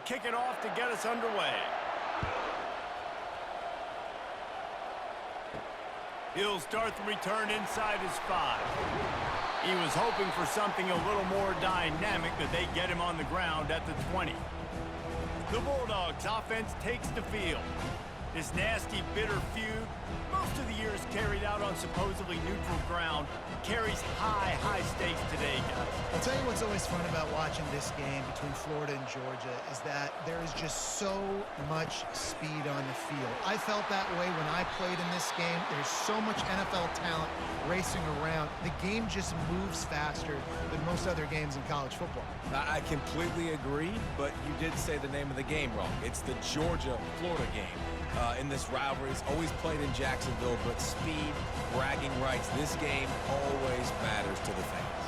kick it off to get us underway. He'll start the return inside his 5. He was hoping for something a little more dynamic, but they get him on the ground at the 20. The Bulldogs offense takes the field. This nasty, bitter feud, most of the years carried out on supposedly neutral ground, carries high stakes today, guys. I'll tell you what's always fun about watching this game between Florida and Georgia is that there is just so much speed on the field. I felt that way when I played in this game. There's so much NFL talent racing around. The game just moves faster than most other games in college football. I completely agree, but you did say the name of the game wrong. It's the Georgia-Florida game. In this rivalry, it's always played in Jacksonville, but speed, bragging rights, this game always matters to the fans.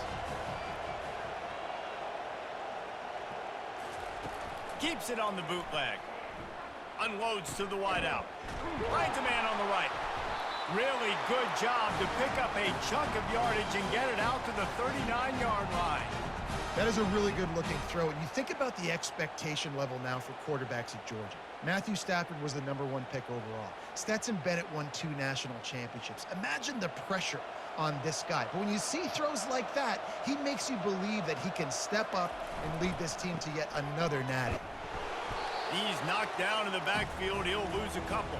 Keeps it on the bootleg. Unloads to the wideout. Finds a man on the right. Really good job to pick up a chunk of yardage and get it out to the 39-yard line. That is a really good-looking throw. And you think about the expectation level now for quarterbacks at Georgia. Matthew Stafford was the #1 pick overall. Stetson Bennett won 2 national championships. Imagine the pressure on this guy. But when you see throws like that, he makes you believe that he can step up and lead this team to yet another natty. He's knocked down in the backfield. He'll lose a couple.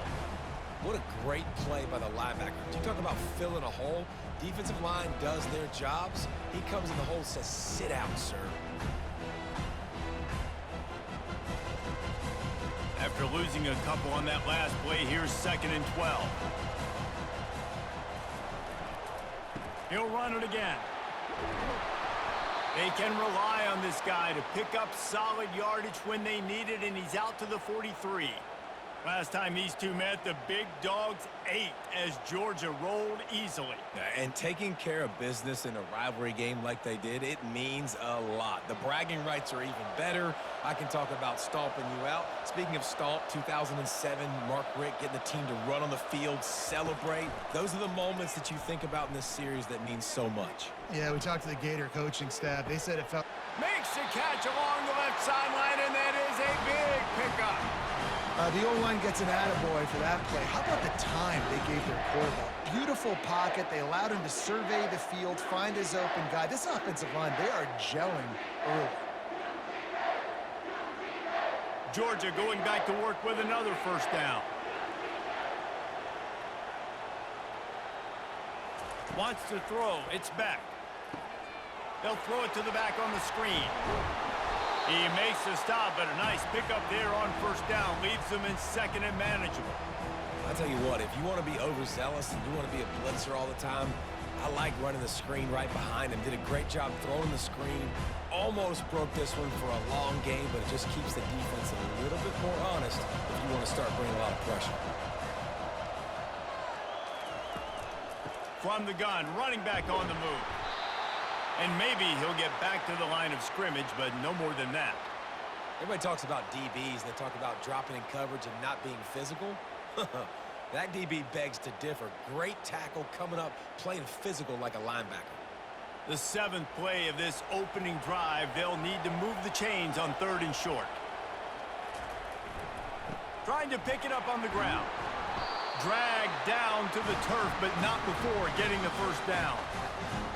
What a great play by the linebacker. You talk about filling a hole. Defensive line does their jobs. He comes in the hole and says, sit out, sir. After losing a couple on that last play, here's 2nd and 12. He'll run it again. They can rely on this guy to pick up solid yardage when they need it, and he's out to the 43. Last time these two met, the Big Dogs ate as Georgia rolled easily. And taking care of business in a rivalry game like they did, it means a lot. The bragging rights are even better. I can talk about stomping you out. Speaking of stomp, 2007, Mark Richt getting the team to run on the field, celebrate. Those are the moments that you think about in this series that mean so much. Yeah, we talked to the Gator coaching staff. They said it felt... Makes the catch along the left sideline, and that is a big pickup. The O-line gets an attaboy for that play. How about the time they gave their quarterback? Beautiful pocket. They allowed him to survey the field, find his open guy. This offensive line, they are gelling early. Georgia going back to work with another first down. Wants to throw. It's back. They'll throw it to the back on the screen. He makes the stop, but a nice pickup there on first down. Leaves them in 2nd and manageable. I'll tell you what, if you want to be overzealous and you want to be a blitzer all the time, I like running the screen right behind him. Did a great job throwing the screen. Almost broke this one for a long game, but it just keeps the defense a little bit more honest if you want to start bringing a lot of pressure. From the gun, running back on the move. And maybe he'll get back to the line of scrimmage, but no more than that. Everybody talks about DBs, and they talk about dropping in coverage and not being physical. That DB begs to differ. Great tackle coming up, playing physical like a linebacker. The 7th play of this opening drive, they'll need to move the chains on 3rd and short. Trying to pick it up on the ground. Dragged down to the turf, but not before getting the first down.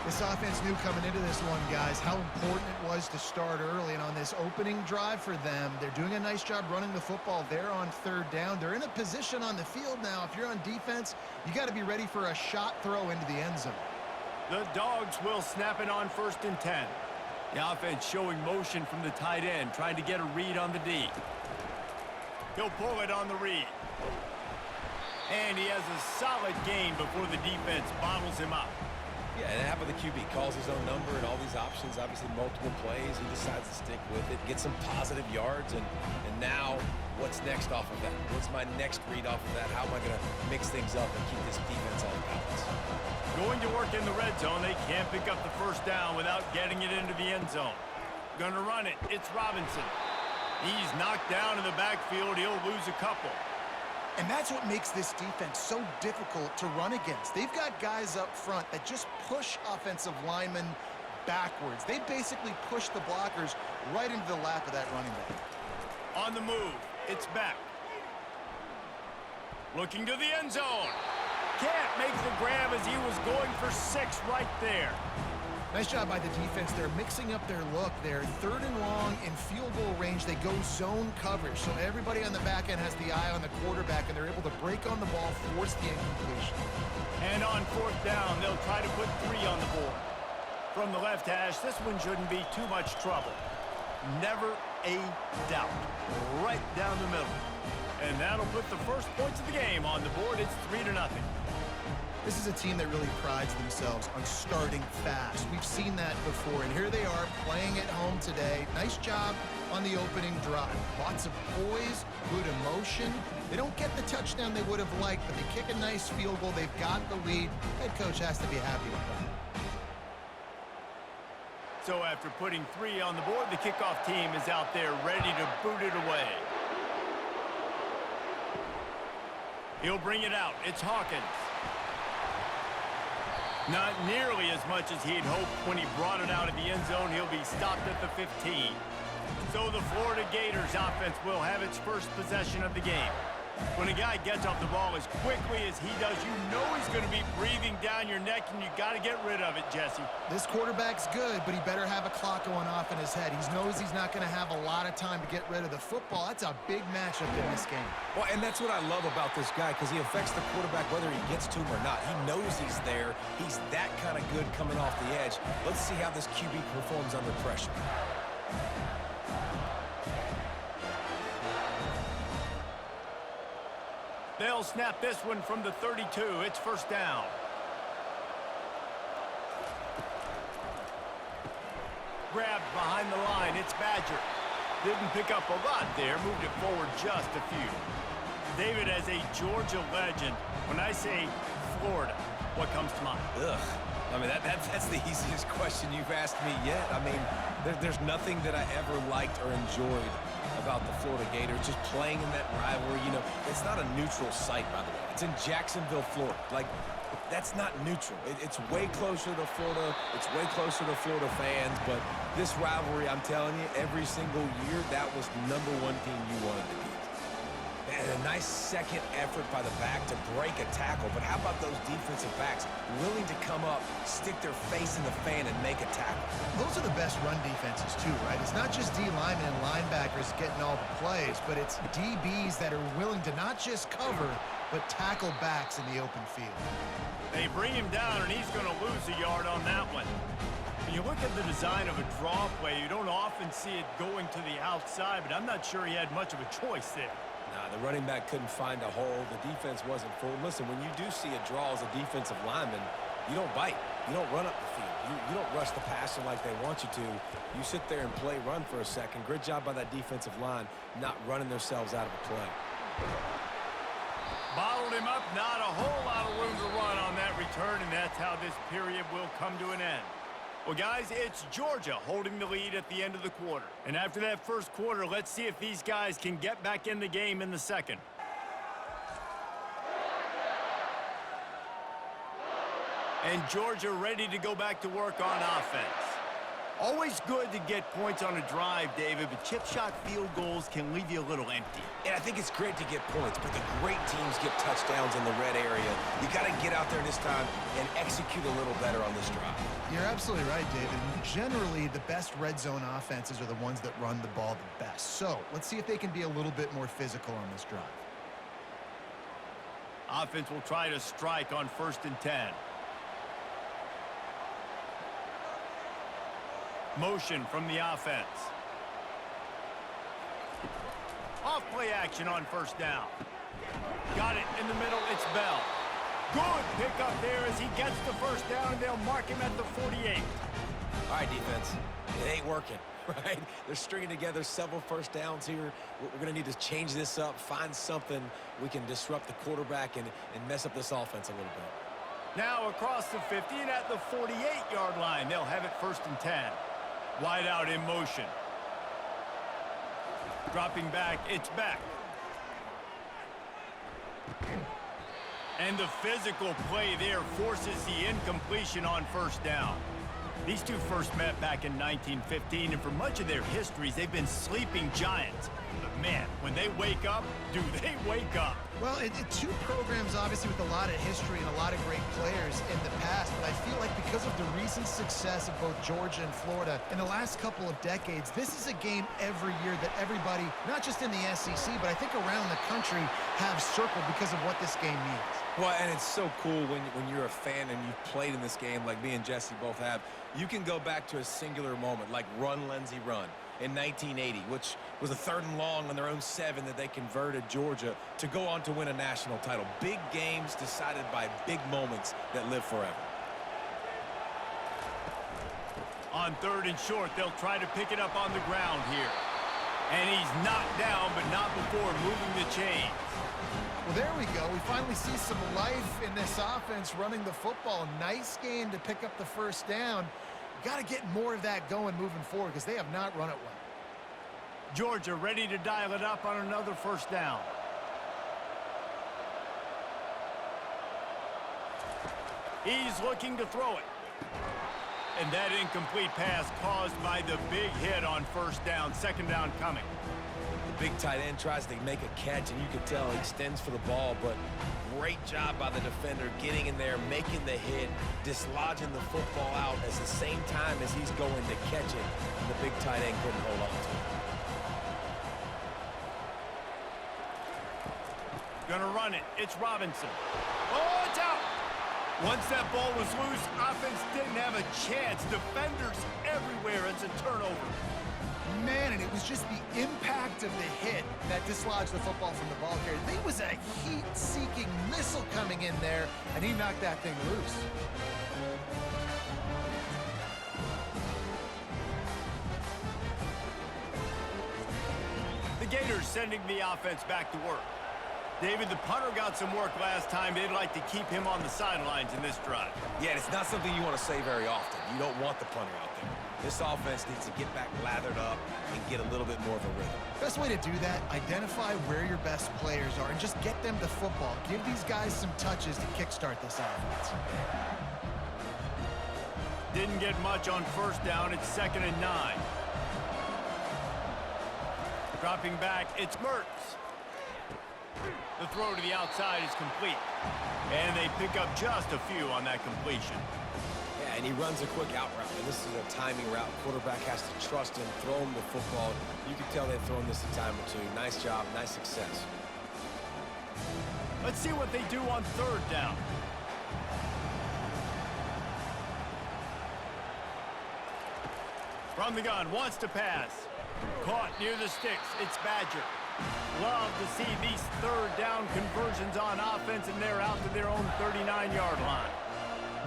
This offense knew coming into this one, guys, how important it was to start early. And on this opening drive for them, they're doing a nice job running the football there on 3rd down. They're in a position on the field now. If you're on defense, you got to be ready for a shot throw into the end zone. The Dogs will snap it on 1st and 10. The offense showing motion from the tight end, trying to get a read on the D. He'll pull it on the read. And he has a solid gain before the defense bottles him up. Yeah, and half of the QB calls his own number and all these options, obviously multiple plays. He decides to stick with it, get some positive yards, and now what's next off of that? What's my next read off of that? How am I going to mix things up and keep this defense on balance? Going to work in the red zone. They can't pick up the first down without getting it into the end zone. Going to run it. It's Robinson. He's knocked down in the backfield. He'll lose a couple. And that's what makes this defense so difficult to run against. They've got guys up front that just push offensive linemen backwards. They basically push the blockers right into the lap of that running back. On the move, it's Beck. Looking to the end zone. Can't make the grab as he was going for 6 right there. Nice job by the defense. They're mixing up their look. They're 3rd and long in field goal range. They go zone coverage, so everybody on the back end has the eye on the quarterback, and they're able to break on the ball, force the incompletion. And on 4th down, they'll try to put 3 on the board. From the left hash, this one shouldn't be too much trouble. Never a doubt. Right down the middle. And that'll put the first points of the game on the board. It's 3-0. This is a team that really prides themselves on starting fast. We've seen that before, and here they are playing at home today. Nice job on the opening drive. Lots of poise, good emotion. They don't get the touchdown they would have liked, but they kick a nice field goal. They've got the lead. Head coach has to be happy with that. So after putting 3 on the board, the kickoff team is out there ready to boot it away. He'll bring it out. It's Hawkins. Not nearly as much as he'd hoped when he brought it out of the end zone. He'll be stopped at the 15. So the Florida Gators offense will have its first possession of the game. When a guy gets off the ball as quickly as he does, you know he's going to be breathing down your neck, and you got to get rid of it, Jesse. This quarterback's good, but he better have a clock going off in his head. He knows he's not going to have a lot of time to get rid of the football. That's a big matchup in this game. Well, and that's what I love about this guy, because he affects the quarterback whether he gets to him or not. He knows he's there. He's that kind of good coming off the edge. Let's see how this QB performs under pressure. They'll snap this one from the 32. It's 1st down. Grabbed behind the line. It's Badger. Didn't pick up a lot there. Moved it forward just a few. David, as a Georgia legend, when I say Florida, what comes to mind? Ugh. I mean, that's the easiest question you've asked me yet. I mean, there's nothing that I ever liked or enjoyed about the Florida Gators, just playing in that rivalry. You know, it's not a neutral site, by the way. It's in Jacksonville, Florida. Like, that's not neutral. It's way closer to Florida. It's way closer to Florida fans. But this rivalry, I'm telling you, every single year, that was #1 team you wanted to beat. And a nice second effort by the back to break a tackle. But how about those defensive backs willing to come up, stick their face in the fan, and make a tackle? Those are the best run defenses, too, right? It's not just D linemen and linebackers getting all the plays, but it's DBs that are willing to not just cover, but tackle backs in the open field. They bring him down, and he's going to lose a yard on that one. When you look at the design of a draw play, you don't often see it going to the outside, but I'm not sure he had much of a choice there. Nah, the running back couldn't find a hole. The defense wasn't full. Listen, when you do see a draw as a defensive lineman, you don't bite. You don't run up the field. You don't rush the passer like they want you to. You sit there and play run for a second. Great job by that defensive line not running themselves out of the play. Bottled him up. Not a whole lot of room to run on that return, and that's how this period will come to an end. Well, guys, it's Georgia holding the lead at the end of the quarter. And after that first quarter, let's see if these guys can get back in the game in the second. And Georgia ready to go back to work on offense. Always good to get points on a drive, David, but chip shot field goals can leave you a little empty. And I think it's great to get points, but the great teams get touchdowns in the red area. You got to get out there this time and execute a little better on this drive. You're absolutely right, David. Generally, the best red zone offenses are the ones that run the ball the best. So let's see if they can be a little bit more physical on this drive. Offense will try to strike on 1st and 10. Motion from the offense. Off play action on 1st down. Got it in the middle. It's Bell. Good pickup there as he gets the 1st down, and they'll mark him at the 48. All right, defense. It ain't working, right? They're stringing together several 1st downs here. We're going to need to change this up, find something we can disrupt the quarterback and mess up this offense a little bit. Now across the 50 and at the 48-yard line. They'll have it 1st and 10. Wide out in motion. Dropping back, it's back. And the physical play there forces the incompletion on 1st down. These two first met back in 1915, and for much of their histories, they've been sleeping giants. But man, they wake up, do they wake up? Well, two programs, obviously, with a lot of history and a lot of great players in the past, but I feel like because of the recent success of both Georgia and Florida in the last couple of decades, this is a game every year that everybody, not just in the SEC, but I think around the country, have circled because of what this game means. Well, and it's so cool when you're a fan and you've played in this game like me and Jesse both have. You can go back to a singular moment like Run, Lindsey, Run in 1980, which was a 3rd and long on their own 7 that they converted Georgia to go on to win a national title. Big games decided by big moments that live forever. On 3rd and short, they'll try to pick it up on the ground here. And he's knocked down, but not before moving the chains. Well, there we go. We finally see some life in this offense running the football. Nice game to pick up the 1st down. Got to get more of that going moving forward because they have not run it well. Georgia ready to dial it up on another 1st down. He's looking to throw it. And that incomplete pass caused by the big hit on 1st down, 2nd down coming. The big tight end tries to make a catch, and you can tell he extends for the ball, but great job by the defender getting in there, making the hit, dislodging the football out at the same time as he's going to catch it, and the big tight end couldn't hold on to it. Gonna run it. It's Robinson. Oh, it's out! Once that ball was loose, offense didn't have a chance. Defenders everywhere. It's a turnover. Man, and it was just the impact of the hit that dislodged the football from the ball carrier. There was a heat-seeking missile coming in there, and he knocked that thing loose. The Gators sending the offense back to work. David, the punter got some work last time. They'd like to keep him on the sidelines in this drive. Yeah, it's not something you want to say very often. You don't want the punter out there. This offense needs to get back lathered up and get a little bit more of a rhythm. Best way to do that, identify where your best players are and just get them the football. Give these guys some touches to kickstart this offense. Didn't get much on 1st down. It's 2nd and 9. Dropping back, it's Mertz. The throw to the outside is complete. And they pick up just a few on that completion. Yeah, and he runs a quick out route. And this is a timing route. Quarterback has to trust him, throw him the football. You can tell they've thrown this a time or two. Nice job, nice success. Let's see what they do on 3rd down. From the gun, wants to pass. Caught near the sticks. It's Badger. Love to see these 3rd down conversions on offense, and they're out to their own 39-yard line.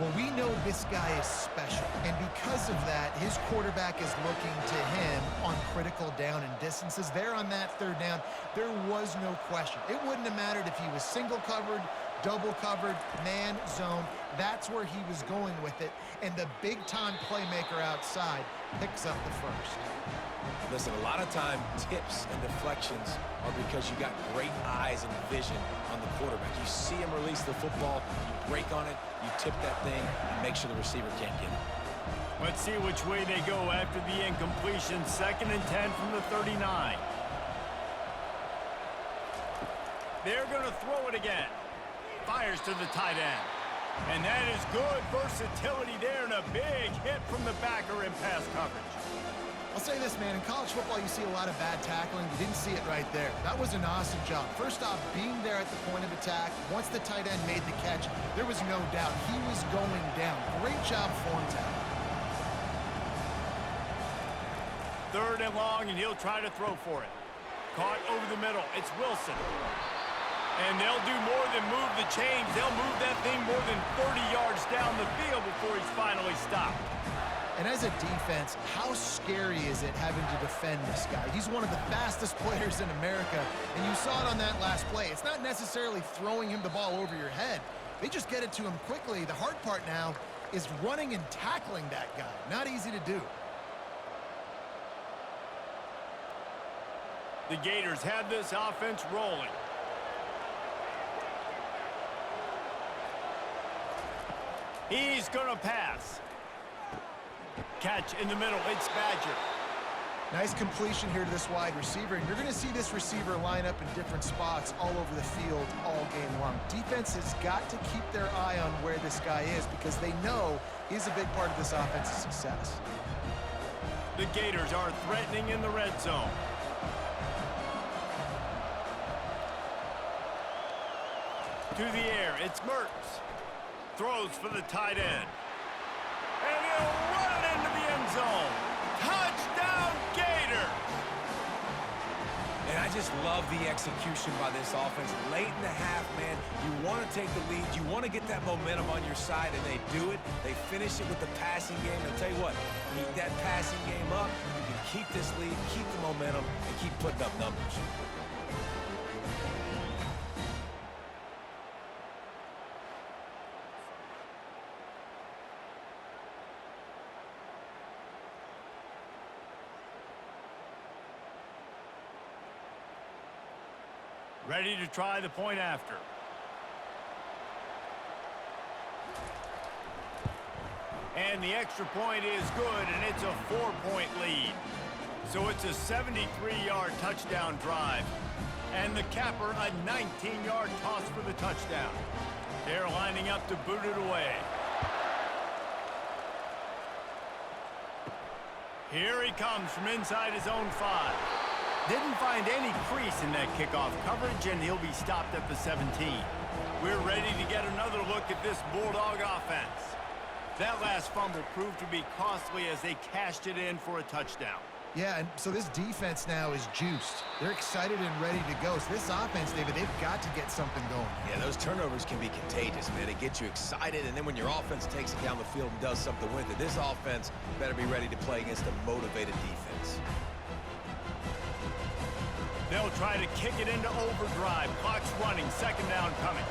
Well, we know this guy is special, and because of that, his quarterback is looking to him on critical down and distances. There on that 3rd down, there was no question. It wouldn't have mattered if he was single covered, double covered, man, zone. That's where he was going with it, and the big-time playmaker outside picks up the 1st. Listen, a lot of time, tips and deflections are because you got great eyes and vision on the quarterback. You see him release the football, you break on it, you tip that thing, and make sure the receiver can't get it. Let's see which way they go after the incompletion. 2nd and 10 from the 39. They're going to throw it again. Fires to the tight end. And that is good versatility there, and a big hit from the backer in pass coverage. I'll say this, man, in college football, you see a lot of bad tackling. You didn't see it right there. That was an awesome job. First off, being there at the point of attack. Once the tight end made the catch, there was no doubt he was going down. Great job form tackle. 3rd and long, and he'll try to throw for it. Caught over the middle. It's Wilson. And they'll do more than move the chains. They'll move that thing more than 30 yards down the field before he's finally stopped. And as a defense, how scary is it having to defend this guy? He's one of the fastest players in America, and you saw it on that last play. It's not necessarily throwing him the ball over your head. They just get it to him quickly. The hard part now is running and tackling that guy. Not easy to do. The Gators have this offense rolling. He's going to pass. Catch in the middle. It's Badger. Nice completion here to this wide receiver, and you're going to see this receiver line up in different spots all over the field all game long. Defense has got to keep their eye on where this guy is because they know he's a big part of this offense's success. The Gators are threatening in the red zone. To the air, it's Mertz. Throws for the tight end. And he'll run it into the end zone. Touchdown, Gators! And I just love the execution by this offense. Late in the half, man, you want to take the lead. You want to get that momentum on your side, and they do it. They finish it with the passing game. I'll tell you what, keep that passing game up. You can keep this lead, keep the momentum, and keep putting up numbers. Ready to try the point after. And the extra point is good, and it's a 4-point lead. So it's a 73-yard touchdown drive. And the capper, a 19-yard toss for the touchdown. They're lining up to boot it away. Here he comes from inside his own 5. Didn't find any crease in that kickoff coverage, and he'll be stopped at the 17. We're ready to get another look at this Bulldog offense. That last fumble proved to be costly as they cashed it in for a touchdown. Yeah, and so this defense now is juiced. They're excited and ready to go. So this offense, David, they've got to get something going. Yeah, those turnovers can be contagious, man. It gets you excited, and then when your offense takes it down the field and does something with it, this offense better be ready to play against a motivated defense. They'll try to kick it into overdrive. Clock's running. Second down coming.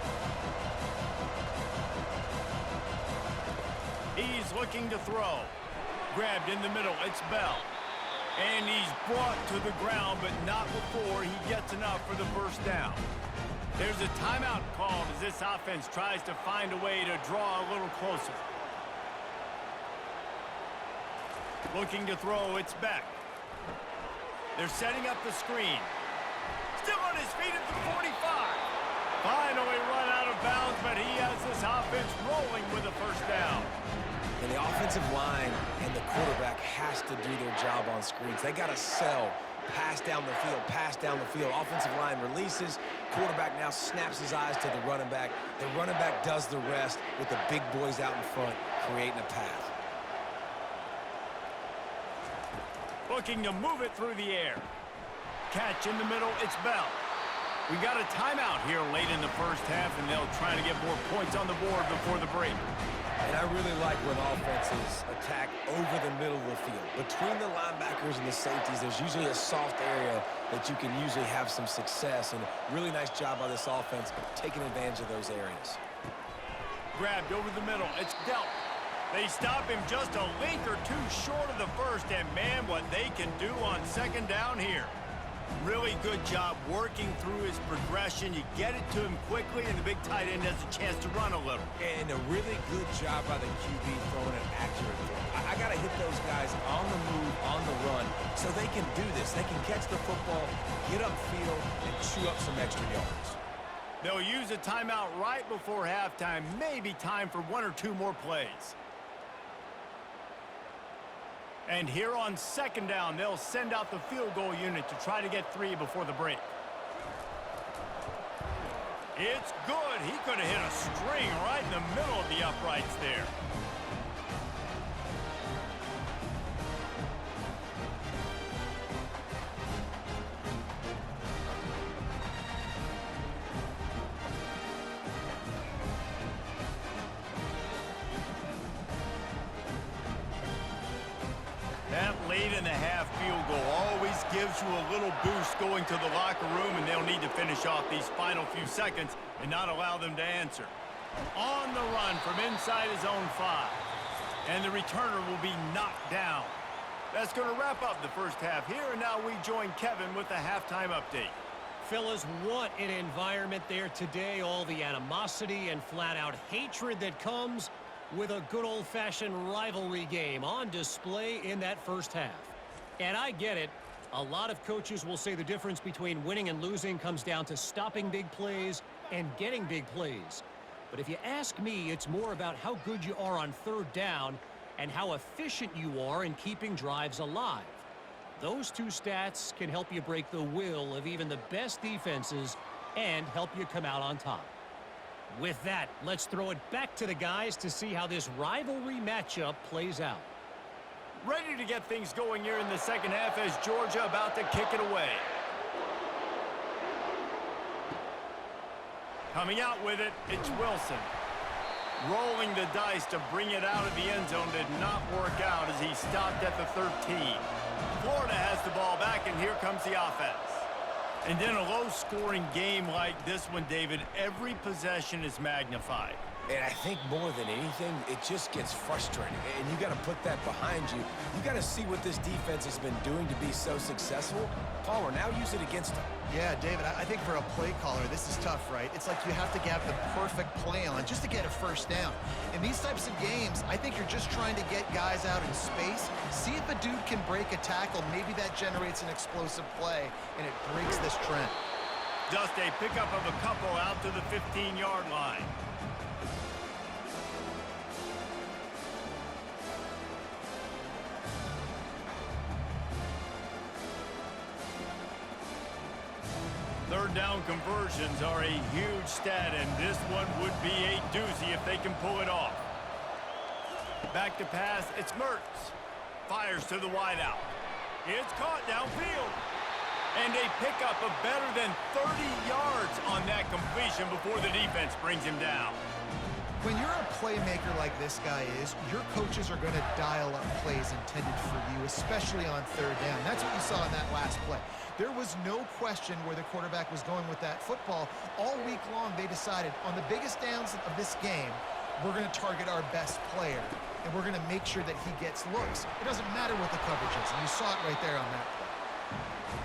He's looking to throw. Grabbed in the middle. It's Bell. And he's brought to the ground, but not before he gets enough for the first down. There's a timeout called as this offense tries to find a way to draw a little closer. Looking to throw. It's Beck. They're setting up the screen. Still on his feet at the 45. Finally run out of bounds, but he has this offense rolling with a first down. And the offensive line and the quarterback has to do their job on screens. They got to sell. Pass down the field, pass down the field. Offensive line releases. Quarterback now snaps his eyes to the running back. The running back does the rest with the big boys out in front, creating a path. Looking to move it through the air. Catch in the middle, it's Bell. We got a timeout here late in the first half, and they'll try to get more points on the board before the break. And I really like when offenses attack over the middle of the field. Between the linebackers and the safeties, there's usually a soft area that you can usually have some success. And really nice job by this offense taking advantage of those areas. Grabbed over the middle, it's Delp. They stop him just a link or two short of the first, and man, what they can do on second down here. Really good job working through his progression. You get it to him quickly, and the big tight end has a chance to run a little. And a really good job by the QB throwing an accurate throw. I got to hit those guys on the move, on the run, so they can do this. They can catch the football, get upfield, and chew up some extra yards. They'll use a timeout right before halftime. Maybe time for one or two more plays. And here on second down, they'll send out the field goal unit to try to get 3 before the break. It's good. He could have hit a string right in the middle of the uprights there. That late in the half field goal always gives you a little boost going to the locker room, and they'll need to finish off these final few seconds and not allow them to answer. On the run from inside his own 5. And the returner will be knocked down. That's going to wrap up the first half here, and now we join Kevin with the halftime update. Fellas, what an environment there today. All the animosity and flat-out hatred that comes with a good old-fashioned rivalry game on display in that first half. And I get it. A lot of coaches will say the difference between winning and losing comes down to stopping big plays and getting big plays. But if you ask me, it's more about how good you are on third down and how efficient you are in keeping drives alive. Those two stats can help you break the will of even the best defenses and help you come out on top. With that, let's throw it back to the guys to see how this rivalry matchup plays out. Ready to get things going here in the second half as Georgia about to kick it away. Coming out with it, it's Wilson. Rolling the dice to bring it out of the end zone did not work out as he stopped at the 13. Florida has the ball back, and here comes the offense. And in a low-scoring game like this one, David, every possession is magnified. And I think more than anything, it just gets frustrating. And you got to put that behind you. You got to see what this defense has been doing to be so successful. Palmer, now use it against them. Yeah, David, I think for a play caller, this is tough, right? It's like you have to have the perfect play on just to get a first down. In these types of games, I think you're just trying to get guys out in space, see if a dude can break a tackle. Maybe that generates an explosive play, and it breaks this trend. Just a pickup of a couple out to the 15-yard line. Third down conversions are a huge stat, and this one would be a doozy if they can pull it off. Back to pass, it's Mertz. Fires to the wideout. It's caught downfield. And a pickup of better than 30 yards on that completion before the defense brings him down. When you're a playmaker like this guy is, your coaches are going to dial up plays intended for you, especially on third down. That's what you saw in that last play. There was no question where the quarterback was going with that football. All week long, they decided on the biggest downs of this game, we're going to target our best player, and we're going to make sure that he gets looks. It doesn't matter what the coverage is, and you saw it right there on that play.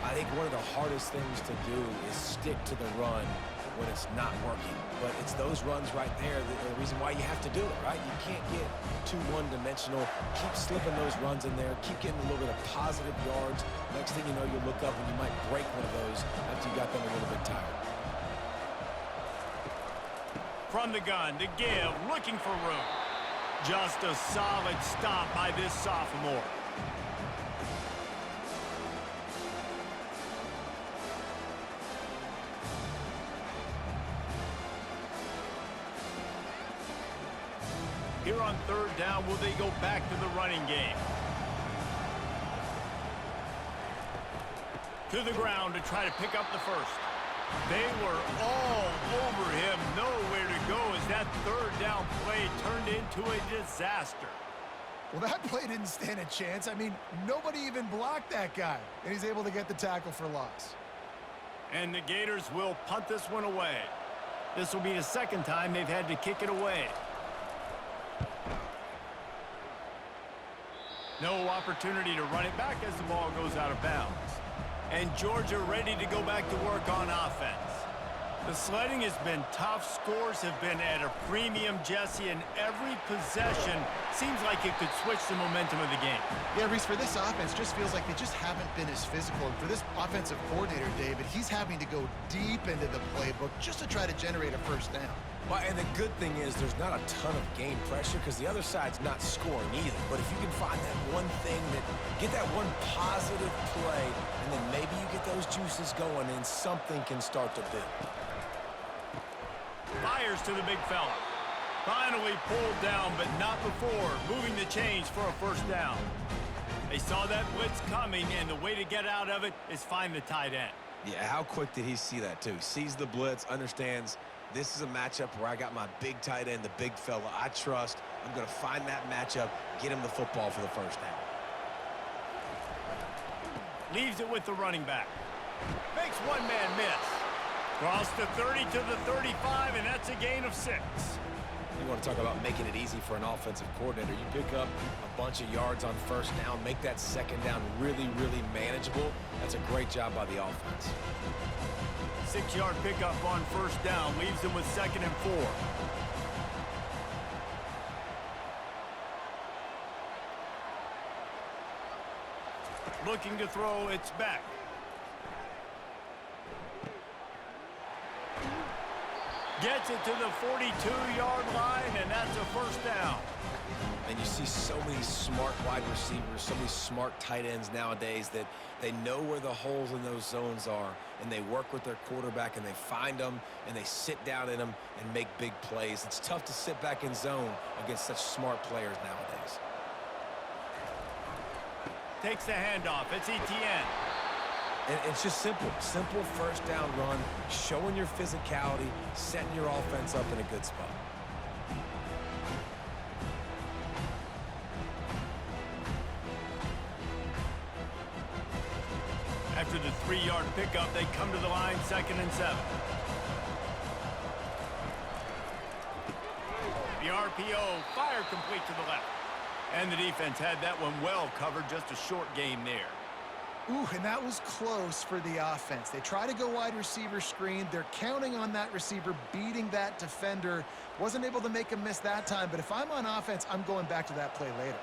I think one of the hardest things to do is stick to the run when it's not working. But it's those runs right there that are the reason why you have to do it, right? You can't get too one-dimensional. Keep slipping those runs in there. Keep getting a little bit of positive yards. Next thing you know, you look up and you might break one of those after you got them a little bit tired. From the gun, the give, looking for room. Just a solid stop by this sophomore. Here on third down, will they go back to the running game? To the ground to try to pick up the first. They were all over him. Nowhere to go as that third down play turned into a disaster. Well, that play didn't stand a chance. I mean, nobody even blocked that guy, and he's able to get the tackle for loss. And the Gators will punt this one away. This will be the second time they've had to kick it away. No opportunity to run it back as the ball goes out of bounds. And Georgia ready to go back to work on offense. The sledding has been tough. Scores have been at a premium, Jesse, and every possession seems like it could switch the momentum of the game. Yeah, Reese, for this offense, just feels like they just haven't been as physical. And for this offensive coordinator, David, he's having to go deep into the playbook just to try to generate a first down. Well, and the good thing is there's not a ton of game pressure because the other side's not scoring either. But if you can find that one thing, get that one positive play, and then maybe you get those juices going and something can start to build. Fires to the big fella. Finally pulled down, but not before moving the chains for a first down. They saw that blitz coming, and the way to get out of it is find the tight end. Yeah, how quick did he see that, too? Sees the blitz, understands this is a matchup where I got my big tight end, the big fella I trust. I'm going to find that matchup, get him the football for the first down. Leaves it with the running back. Makes one man miss. Cross the 30 to the 35, and that's a gain of 6. You want to talk about making it easy for an offensive coordinator. You pick up a bunch of yards on first down, make that second down really, really manageable. That's a great job by the offense. 6-yard pickup on first down leaves them with 2nd and 4. Looking to throw, it's back. Gets it to the 42-yard line, and that's a first down. And you see so many smart wide receivers, so many smart tight ends nowadays that they know where the holes in those zones are, and they work with their quarterback, and they find them, and they sit down in them and make big plays. It's tough to sit back in zone against such smart players nowadays. Takes the handoff. It's Etienne. And it's just simple first down run, showing your physicality, setting your offense up in a good spot. After the 3-yard pickup, they come to the line, 2nd and 7. The RPO, fire complete to the left. And the defense had that one well covered, just a short game there. Ooh, and that was close for the offense. They try to go wide receiver screen. They're counting on that receiver beating that defender. Wasn't able to make a miss that time, but if I'm on offense, I'm going back to that play later.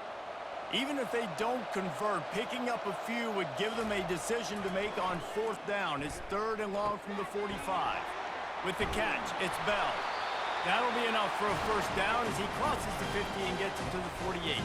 Even if they don't convert, picking up a few would give them a decision to make on 4th down. It's 3rd and long from the 45. With the catch, it's Bell. That'll be enough for a first down as he crosses the 50 and gets it to the 48.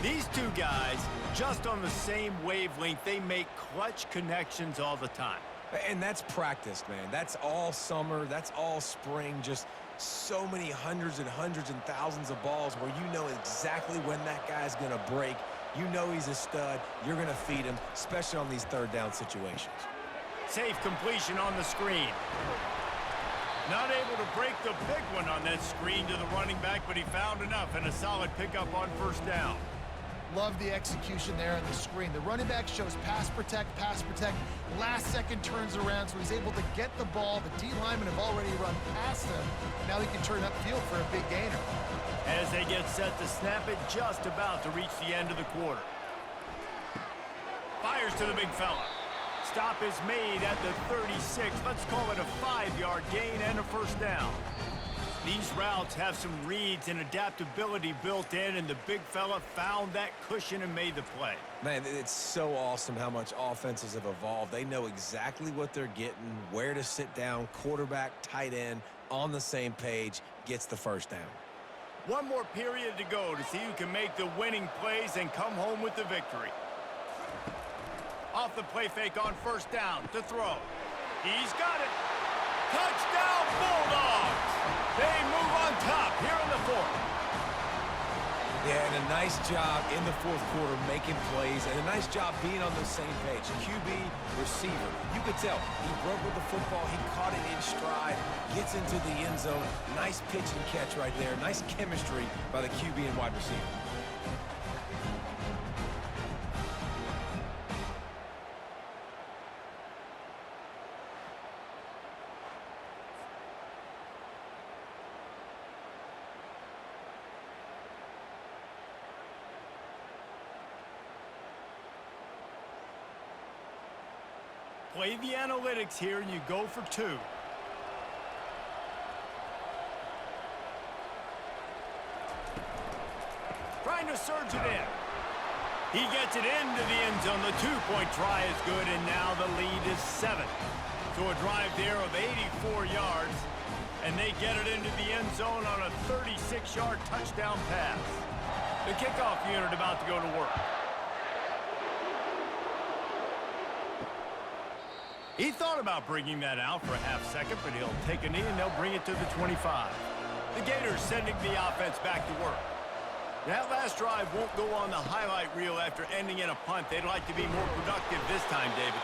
These two guys, just on the same wavelength, they make clutch connections all the time. And that's practice, man. That's all summer. That's all spring. Just so many hundreds and thousands of balls where you know exactly when that guy's going to break. You know he's a stud. You're going to feed him, especially on these 3rd down situations. Safe completion on the screen. Not able to break the big one on that screen to the running back, but he found enough and a solid pickup on first down. Love the execution there on the screen. The running back shows pass protect. Last second turns around, so he's able to get the ball. The D linemen have already run past him. Now he can turn upfield for a big gainer. As they get set to snap it, just about to reach the end of the quarter. Fires to the big fella. Stop is made at the 36. Let's call it a 5-yard gain and a first down. These routes have some reads and adaptability built in, and the big fella found that cushion and made the play. Man, it's so awesome how much offenses have evolved. They know exactly what they're getting, where to sit down, quarterback, tight end, on the same page, gets the first down. One more period to go to see who can make the winning plays and come home with the victory. Off the play fake on first down to throw. He's got it. Touchdown Bulldogs! They move on top here in the 4th. Yeah, and a nice job in the 4th quarter making plays, and a nice job being on the same page. QB, receiver. You could tell he broke with the football. He caught it in stride, gets into the end zone. Nice pitch and catch right there. Nice chemistry by the QB and wide receiver. Play the analytics here, and you go for 2. Trying to surge it in. He gets it into the end zone. The 2-point try is good, and now the lead is 7. So a drive there of 84 yards, and they get it into the end zone on a 36-yard touchdown pass. The kickoff unit about to go to work. He thought about bringing that out for a half second, but he'll take a knee and they'll bring it to the 25. The Gators sending the offense back to work. That last drive won't go on the highlight reel after ending in a punt. They'd like to be more productive this time, David.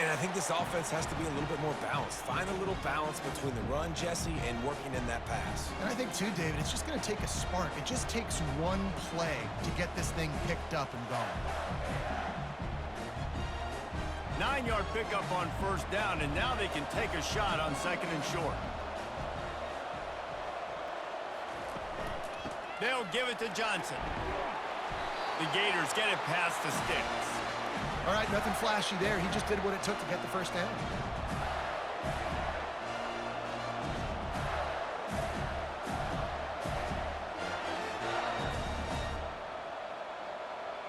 And I think this offense has to be a little bit more balanced. Find a little balance between the run, Jesse, and working in that pass. And I think, too, David, it's just going to take a spark. It just takes one play to get this thing picked up and going. 9-yard pickup on first down, and now they can take a shot on 2nd and short. They'll give it to Johnson. The Gators get it past the sticks. All right, nothing flashy there. He just did what it took to get the first down.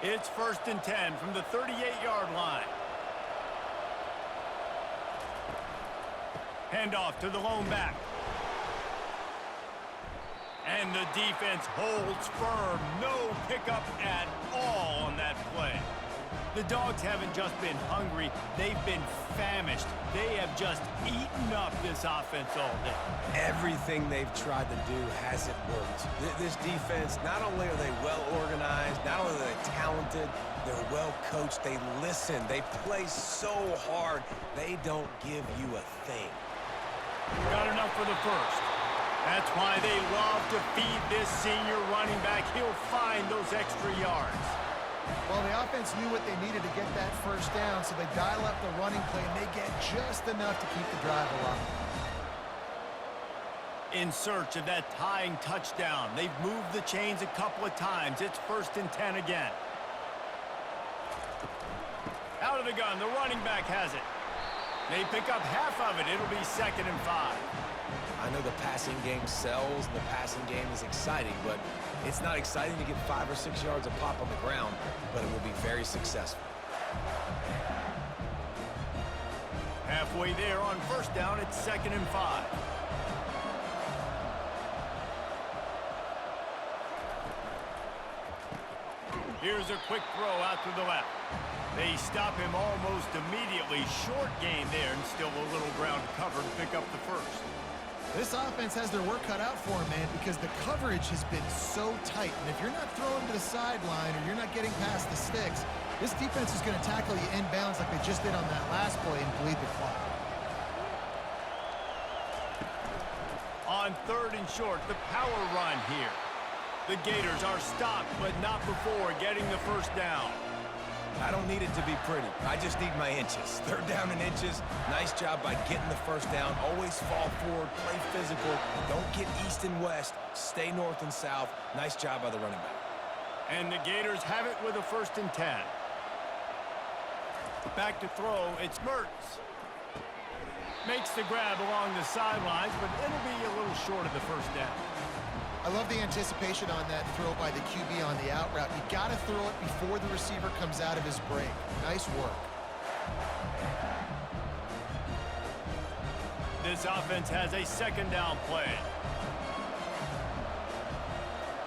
It's 1st and 10 from the 38-yard line. Handoff to the lone back. And the defense holds firm. No pickup at all on that play. The Dogs haven't just been hungry, they've been famished. They have just eaten up this offense all day. Everything they've tried to do hasn't worked. This defense, not only are they well organized, not only are they talented, they're well coached, they listen, they play so hard, they don't give you a thing. Got enough for the first. That's why they love to feed this senior running back. He'll find those extra yards. Well, the offense knew what they needed to get that first down, so they dial up the running play, and they get just enough to keep the drive alive. In search of that tying touchdown. They've moved the chains a couple of times. It's 1st and 10 again. Out of the gun, the running back has it. They pick up half of it. It'll be 2nd and 5. I know the passing game sells, and the passing game is exciting, but it's not exciting to get 5 or 6 yards a pop on the ground, but it will be very successful. Halfway there on 1st down, it's 2nd and 5. Here's a quick throw out to the left. They stop him almost immediately. Short gain there, and still a little ground to cover to pick up the first. This offense has their work cut out for them, man, because the coverage has been so tight. And if you're not throwing to the sideline or you're not getting past the sticks, this defense is going to tackle you inbounds like they just did on that last play and bleed the clock. On 3rd and short, the power run here. The Gators are stopped, but not before getting the first down. I don't need it to be pretty. I just need my inches. 3rd down in inches. Nice job by getting the first down. Always fall forward, play physical. Don't get east and west. Stay north and south. Nice job by the running back. And the Gators have it with a 1st and 10. Back to throw, it's Mertz. Makes the grab along the sidelines, but it'll be a little short of the first down. I love the anticipation on that throw by the QB on the out route. You got to throw it before the receiver comes out of his break. Nice work. This offense has a 2nd down play.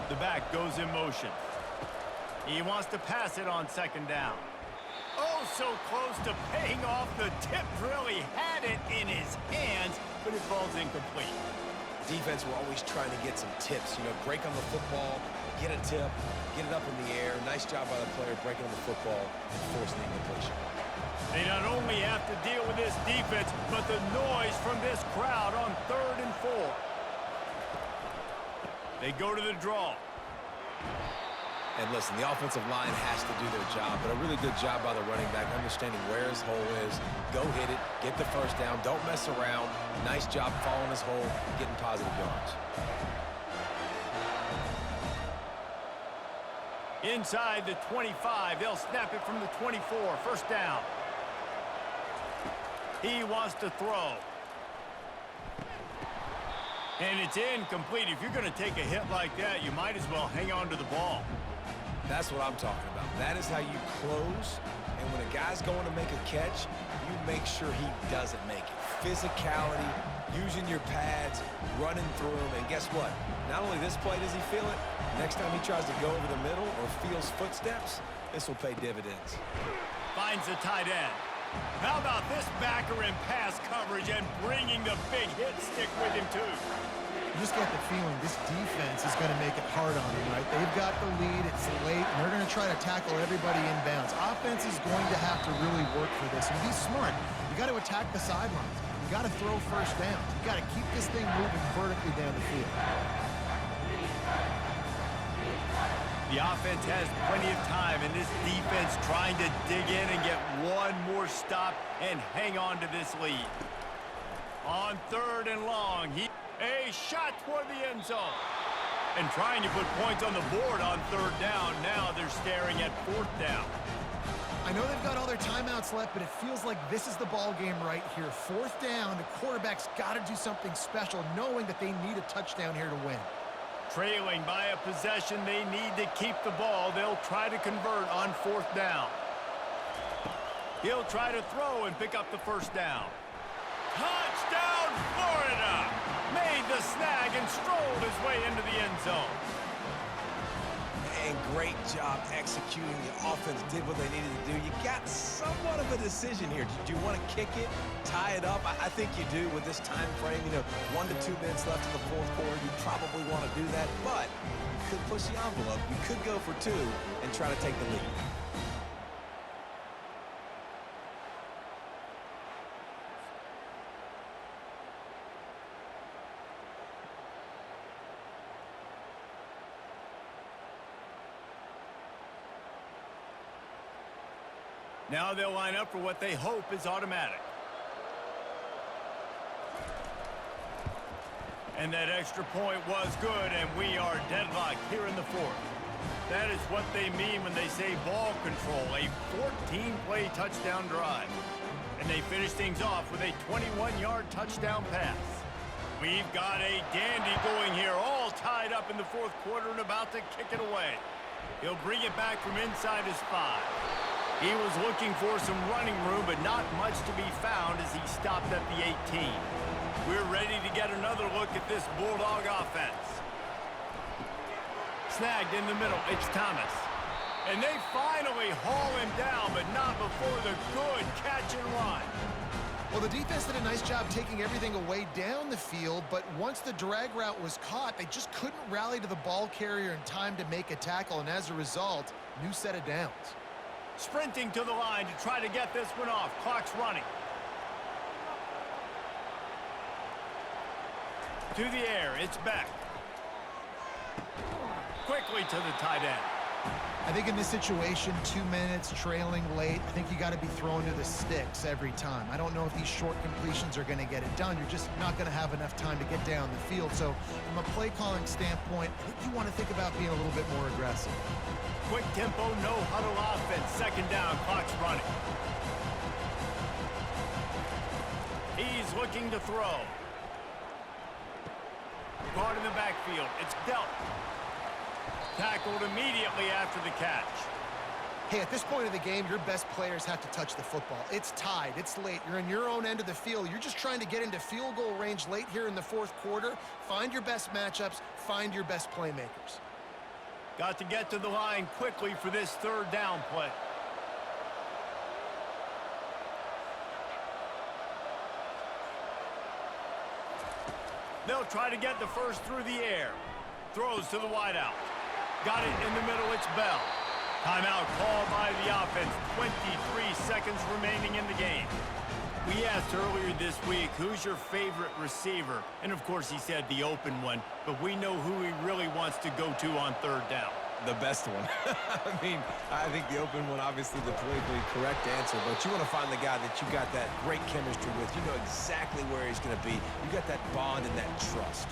The back goes in motion. He wants to pass it on 2nd down. Oh, so close to paying off. The tip really had it in his hands, but it falls incomplete. Defense, we're always trying to get some tips. You know, break on the football, get a tip, get it up in the air. Nice job by the player breaking on the football and forcing the incompletion. They not only have to deal with this defense, but the noise from this crowd on 3rd and 4. They go to the draw. And listen, the offensive line has to do their job, but a really good job by the running back, understanding where his hole is. Go hit it, get the first down, don't mess around. Nice job following his hole, getting positive yards. Inside the 25, they'll snap it from the 24, 1st down. He wants to throw. And it's incomplete. If you're going to take a hit like that, you might as well hang on to the ball. That's what I'm talking about. That is how you close. And when a guy's going to make a catch, you make sure he doesn't make it. Physicality, using your pads, running through them. And guess what? Not only this play does he feel it, next time he tries to go over the middle or feels footsteps, this will pay dividends. Finds the tight end. How about this backer in pass coverage and bringing the big hit stick with him, too? You just get the feeling this defense is going to make it hard on them, right? They've got the lead, it's late, and they're going to try to tackle everybody inbounds. Offense is going to have to really work for this, and be smart. You got to attack the sidelines. You got to throw first down. You got to keep this thing moving vertically down the field. The offense has plenty of time, and this defense trying to dig in and get one more stop and hang on to this lead. On 3rd and long, a shot toward the end zone. And trying to put points on the board on 3rd down. Now they're staring at 4th down. I know they've got all their timeouts left, but it feels like this is the ball game right here. 4th down, the quarterback's got to do something special, knowing that they need a touchdown here to win. Trailing by a possession, they need to keep the ball. They'll try to convert on 4th down. He'll try to throw and pick up the 1st down. Touchdown, Florida! Made the snag and strolled his way into the end zone. And great job executing. The offense did what they needed to do. You got somewhat of a decision here. Do you want to kick it, tie it up? I think you do with this time frame. 1 to 2 minutes left in the 4th quarter. You probably want to do that, but you could push the envelope. You could go for 2 and try to take the lead. Now they'll line up for what they hope is automatic. And that extra point was good, and we are deadlocked here in the 4th. That is what they mean when they say ball control, a 14-play touchdown drive. And they finish things off with a 21-yard touchdown pass. We've got a dandy going here, all tied up in the 4th quarter and about to kick it away. He'll bring it back from inside his 5. He was looking for some running room, but not much to be found as he stopped at the 18. We're ready to get another look at this Bulldog offense. Snagged in the middle, it's Thomas. And they finally haul him down, but not before the good catch and run. Well, the defense did a nice job taking everything away down the field, but once the drag route was caught, they just couldn't rally to the ball carrier in time to make a tackle, and as a result, new set of downs. Sprinting to the line to try to get this one off. Clock's running. To the air, it's Beck. Quickly to the tight end. I think in this situation, 2 minutes, trailing late, I think you got to be thrown to the sticks every time. I don't know if these short completions are going to get it done. You're just not going to have enough time to get down the field. So from a play calling standpoint, I think you want to think about being a little bit more aggressive. Quick tempo, no huddle offense. 2nd down, clock's running. He's looking to throw. Caught in the backfield. It's dealt. Tackled immediately after the catch. Hey, at this point of the game, your best players have to touch the football. It's tied. It's late. You're in your own end of the field. You're just trying to get into field goal range late here in the 4th quarter. Find your best matchups. Find your best playmakers. Got to get to the line quickly for this 3rd down play. They'll try to get the 1st through the air. Throws to the wideout. Got it in the middle, it's Bell. Timeout called by the offense. 23 seconds remaining in the game. We asked earlier this week, who's your favorite receiver? And of course he said the open one, but we know who he really wants to go to on 3rd down. The best one. I think the open one, obviously the politically correct answer, but you want to find the guy that you got that great chemistry with. You know exactly where he's going to be. You got that bond and that trust.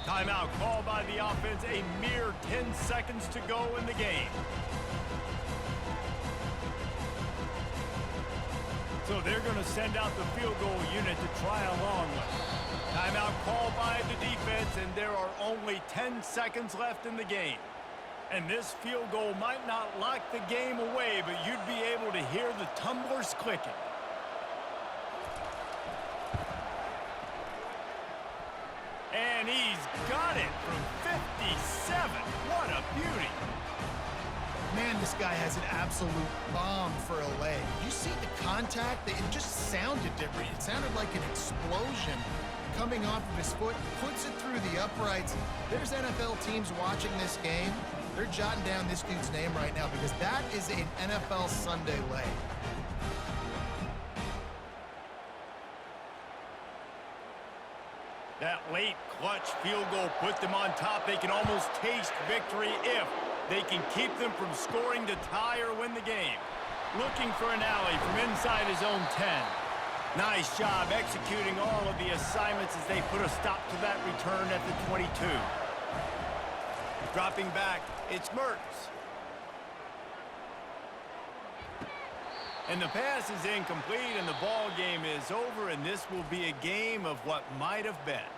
Timeout called by the offense. A mere 10 seconds to go in the game. So they're going to send out the field goal unit to try a long one. Timeout called by the defense, and there are only 10 seconds left in the game. And this field goal might not lock the game away, but you'd be able to hear the tumblers clicking. And he's got it from 57. What a beauty. Man, this guy has an absolute bomb for a leg. You see the contact? It just sounded different. It sounded like an explosion coming off of his foot, puts it through the uprights. There's NFL teams watching this game. They're jotting down this dude's name right now because that is an NFL Sunday leg. That late clutch field goal put them on top. They can almost taste victory if they can keep them from scoring to tie or win the game. Looking for an alley from inside his own 10. Nice job executing all of the assignments as they put a stop to that return at the 22. Dropping back, it's Mertz. And the pass is incomplete, and the ball game is over, and this will be a game of what might have been.